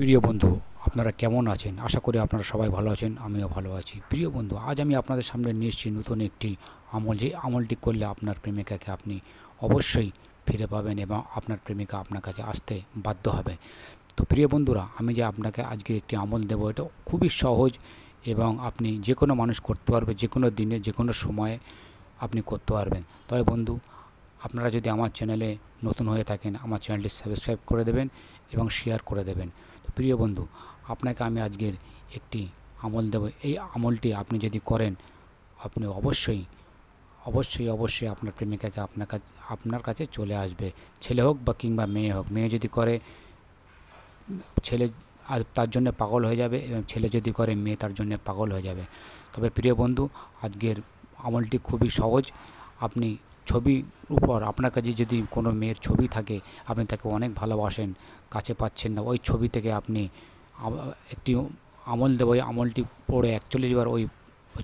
প্রিয় বন্ধু, আপনারা কেমন আছেন? আশা করি আপনারা সবাই ভালো আছেন, আমিও ভালো আছি। প্রিয় বন্ধু, আজ আমি আপনাদের সামনে নিয়ে এসেছি নতুন একটি আমল। যে আমলটি করলে আপনার প্রেমিকাকে আপনি অবশ্যই ফিরে পাবেন এবং আপনার প্রেমিকা আপনার কাছে আসতে বাধ্য হবে। তো প্রিয় বন্ধুরা, আমি যে আপনাকে আজকে একটি আমল দেবো, এটা খুবই সহজ এবং আপনি যে কোনো মানুষ করতে পারবে, যে কোনো দিনে, যে কোনো সময়ে আপনি করতে পারবেন। তবে বন্ধু, আপনারা যদি আমার চ্যানেলে নতুন হয়ে থাকেন, আমার চ্যানেলটি সাবস্ক্রাইব করে দেবেন এবং শেয়ার করে দেবেন। তো প্রিয় বন্ধু, আপনাকে আমি আজকের একটি আমল দেব। এই আমলটি আপনি যদি করেন, আপনি অবশ্যই অবশ্যই অবশ্যই আপনার প্রেমিকাকে আপনার কাছে চলে আসবে। ছেলে হোক বা কিংবা মেয়ে হোক। মেয়ে যদি করে, ছেলে আর তার জন্য পাগল হয়ে যাবে, এবং ছেলে যদি করে, মেয়ে তার জন্য পাগল হয়ে যাবে। তবে প্রিয় বন্ধু, আজকের আমলটি খুবই সহজ। আপনি ছবির উপর, আপনার কাছে যদি কোনো মেয়ের ছবি থাকে, আপনি তাকে অনেক ভালোবাসেন, কাছে পাচ্ছেন না, ওই ছবি থেকে আপনি একটি আমল দেবো। ওই আমলটি পড়ে 41 বার ওই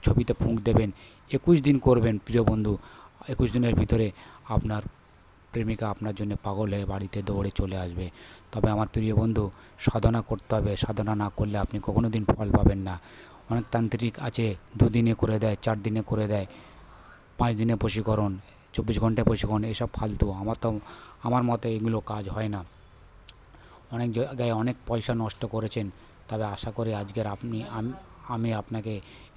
ছবিতে ফুঁক দেবেন। 21 দিন করবেন প্রিয় বন্ধু। 21 দিনের ভিতরে আপনার প্রেমিকা আপনার জন্য পাগল হয়ে বাড়িতে দৌড়ে চলে আসবে। তবে আমার প্রিয় বন্ধু, সাধনা করতে হবে। সাধনা না করলে আপনি কখনো দিন ফল পাবেন না। অনেক তান্ত্রিক আছে, 2 দিনে করে দেয়, 4 দিনে করে দেয়, 5 দিনে বশীকরণ, 24 ঘন্টায় বশীকরণ। এসব ফালতু। আমার মতে এগুলো কাজ হয় না। অনেক জায়গায় অনেক পয়সা নষ্ট করেছেন। তবে আশা করি আজকের আমি আপনাকে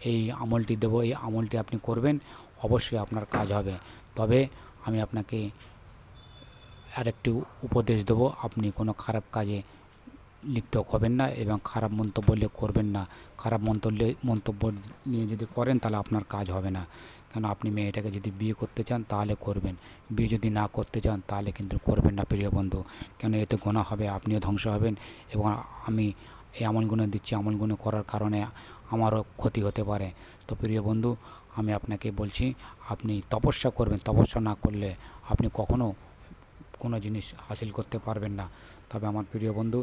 এই আমলটি দেবো। এই আমলটি আপনি করবেন, অবশ্যই আপনার কাজ হবে। তবে আমি আপনাকে আরেকটি উপদেশ দেবো, আপনি কোনো খারাপ কাজে লিপ্ত হবেন না এবং খারাপ মন্তব্য করবেন না। খারাপ মন্তব্য নিয়ে যদি করেন, তাহলে আপনার কাজ হবে না। কেন, আপনি মেয়েটাকে যদি বিয়ে করতে চান তাহলে করবেন, বিয়ে যদি না করতে চান তাহলে কিন্তু করবেন না প্রিয় বন্ধু। কেন, এতে গোনা হবে, আপনিও ধ্বংস হবেন এবং আমি এই আমলগুলো দিচ্ছি, আমলগুলো করার কারণে আমারও ক্ষতি হতে পারে। তো প্রিয় বন্ধু, আমি আপনাকে বলছি, আপনি তপস্যা করবেন। তপস্যা না করলে আপনি কখনো কোনো জিনিস হাসিল করতে পারবেন না। তবে আমার প্রিয় বন্ধু,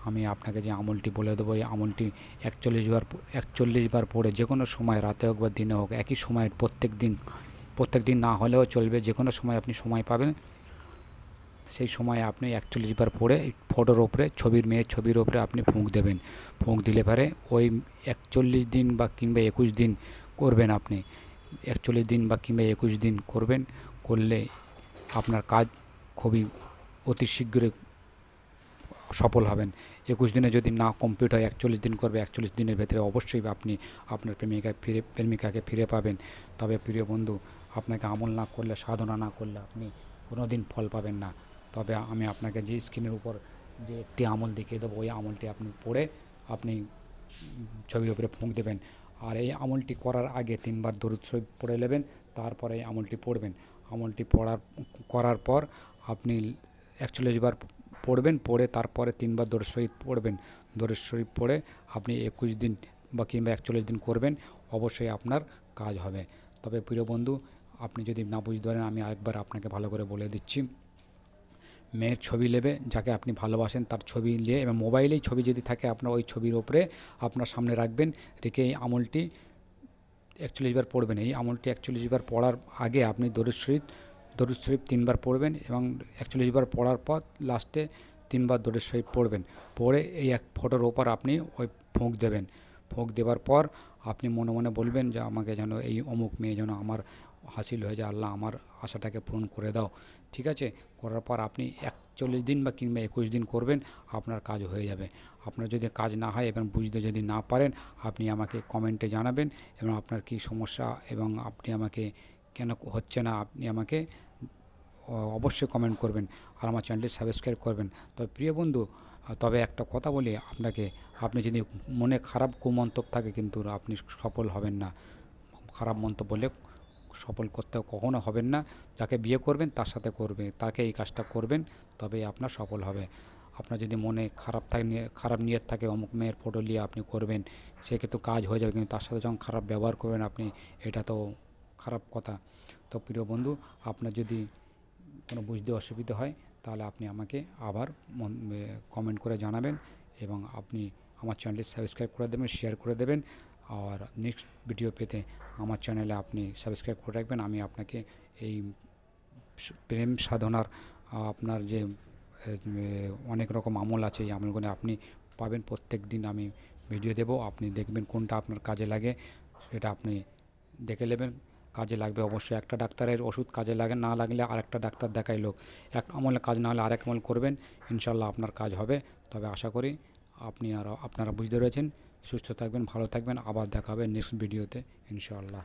আমি আপনাকে যে আমলটি বলে দেবো, এই আমলটি 41 বার পড়ে, যে কোনো সময়, রাতে হোক বা দিনে হোক, একই সময় প্রত্যেক দিন না হলেও চলবে, যে কোনো সময় আপনি সময় পাবেন, সেই সময়ে আপনি 41 বার পড়ে ফটোর ওপরে, মেয়ের ছবির ওপরে আপনি ফুঁক দেবেন। ফুঁক দিলে পরে ওই 41 দিন বা কিংবা 21 দিন করবেন আপনি। 41 দিন বা কিংবা 21 দিন করবেন। করলে আপনার কাজ খুবই অতি শীঘ্রই সফল হবেন। 21 দিনে যদি না কমপ্লিট হয়, 41 দিন করবে। 41 দিনের ভেতরে অবশ্যই আপনি আপনার প্রেমিকাকে ফিরে পাবেন। তবে প্রিয় বন্ধু, আপনাকে আমল না করলে, সাধনা না করলে আপনি কোনো দিন ফল পাবেন না। তবে আমি আপনাকে যে স্ক্রিনের উপর যে একটি আমল দেখিয়ে দেবো, ওই আমলটি আপনি পড়ে আপনি ছবির উপরে ফুঁক দেবেন। আর এই আমলটি করার আগে 3 বার দরুদ শরীফ পড়ে নেবেন, তারপরে এই আমলটি পড়বেন। আমলটি করার পর আপনি 41 বার পড়বেন, পড়ে তারপরে 3 বার দরুদ শরীফ পড়বেন। দরুদ শরীফ পড়ে আপনি 21 দিন বা কিংবা 41 দিন করবেন, অবশ্যই আপনার কাজ হবে। তবে প্রিয় বন্ধু, আপনি যদি না বুঝতে পারেন, আমি আরেকবার আপনাকে ভালো করে বলে দিচ্ছি। মেয়ের ছবি নেবে, যাকে আপনি ভালোবাসেন তার ছবি নিয়ে, এবং মোবাইলেই ছবি যদি থাকে আপনার, ওই ছবির ওপরে আপনার সামনে রাখবেন। রেখে এই আমলটি 41 বার পড়বেন। এই আমলটি 41 বার পড়ার আগে আপনি দরুদ শরীফ 3 বার পড়বেন, এবং 41 বার পড়ার পর লাস্টে 3 বার দরুদ শরীফ পড়বেন। পড়ে এই এক ফটোর ওপর আপনি ওই ফুঁক দেবেন। ফুঁক দেওয়ার পর আপনি মনে মনে বলবেন যে আমাকে যেন এই অমুক মেয়ে যেন আমার হাসিল হয়ে যায়, আল্লাহ আমার আশাটাকে পূরণ করে দাও। ঠিক আছে? করার পর আপনি 41 দিন বা কিংবা 21 দিন করবেন, আপনার কাজ হয়ে যাবে। আপনার যদি কাজ না হয় এবং বুঝতে যদি না পারেন, আপনি আমাকে কমেন্টে জানাবেন এবং আপনার কী সমস্যা এবং আপনি আমাকে কেন হচ্ছে না, আপনি আমাকে অবশ্যই কমেন্ট করবেন আর আমার চ্যানেলটি সাবস্ক্রাইব করবেন। তবে প্রিয় বন্ধু, তবে একটা কথা বলি আপনাকে, আপনি যদি মনে খারাপ কুমন্তব্য থাকে, কিন্তু আপনি সফল হবেন না। খারাপ মন্তব্য বলে সফল করতে কখনো হবেন না। যাকে বিয়ে করবেন তার সাথে তাকে এই কাজটা করবেন, তবেই আপনার সফল হবে। আপনার যদি মনে খারাপ নিয়ত থাকে, অমুক মেয়ের ফটো নিয়ে আপনি করবেন, সে কিন্তু কাজ হয়ে যাবে, কিন্তু তার সাথে যখন খারাপ ব্যবহার করবেন আপনি, এটা তো খারাপ কথা। তো প্রিয় বন্ধু, আপনার যদি কোনো বুঝতে অসুবিধা হয়, তাহলে আপনি আমাকে আবার কমেন্ট করে জানাবেন এবং আপনি আমার চ্যানেলটি সাবস্ক্রাইব করে দেবেন, শেয়ার করে দেবেন। আর নেক্সট ভিডিও পেতে আমার চ্যানেলে আপনি সাবস্ক্রাইব করে রাখবেন। আমি আপনাকে এই প্রেম সাধনার আপনার যে অনেক রকম আমল আছে, এই আমলগুলো আপনি পাবেন। প্রত্যেক দিন আমি ভিডিও দেবো, আপনি দেখবেন কোনটা আপনার কাজে লাগে সেটা আপনি দেখে নেবেন। কাজে লাগবে অবশ্যই। একটা ডাক্তারের ওষুধ কাজে লাগে না লাগলে আরেকটা ডাক্তার দেখাই লোক, এক আমলে কাজ না হলে আরেক আমল করবেন, ইনশাল্লাহ আপনার কাজ হবে। তবে আশা করি আপনারা বুঝতে পেরেছেন। সুস্থ থাকবেন, ভালো থাকবেন, আবার দেখা হবে নেক্সট ভিডিওতে ইনশাআল্লাহ।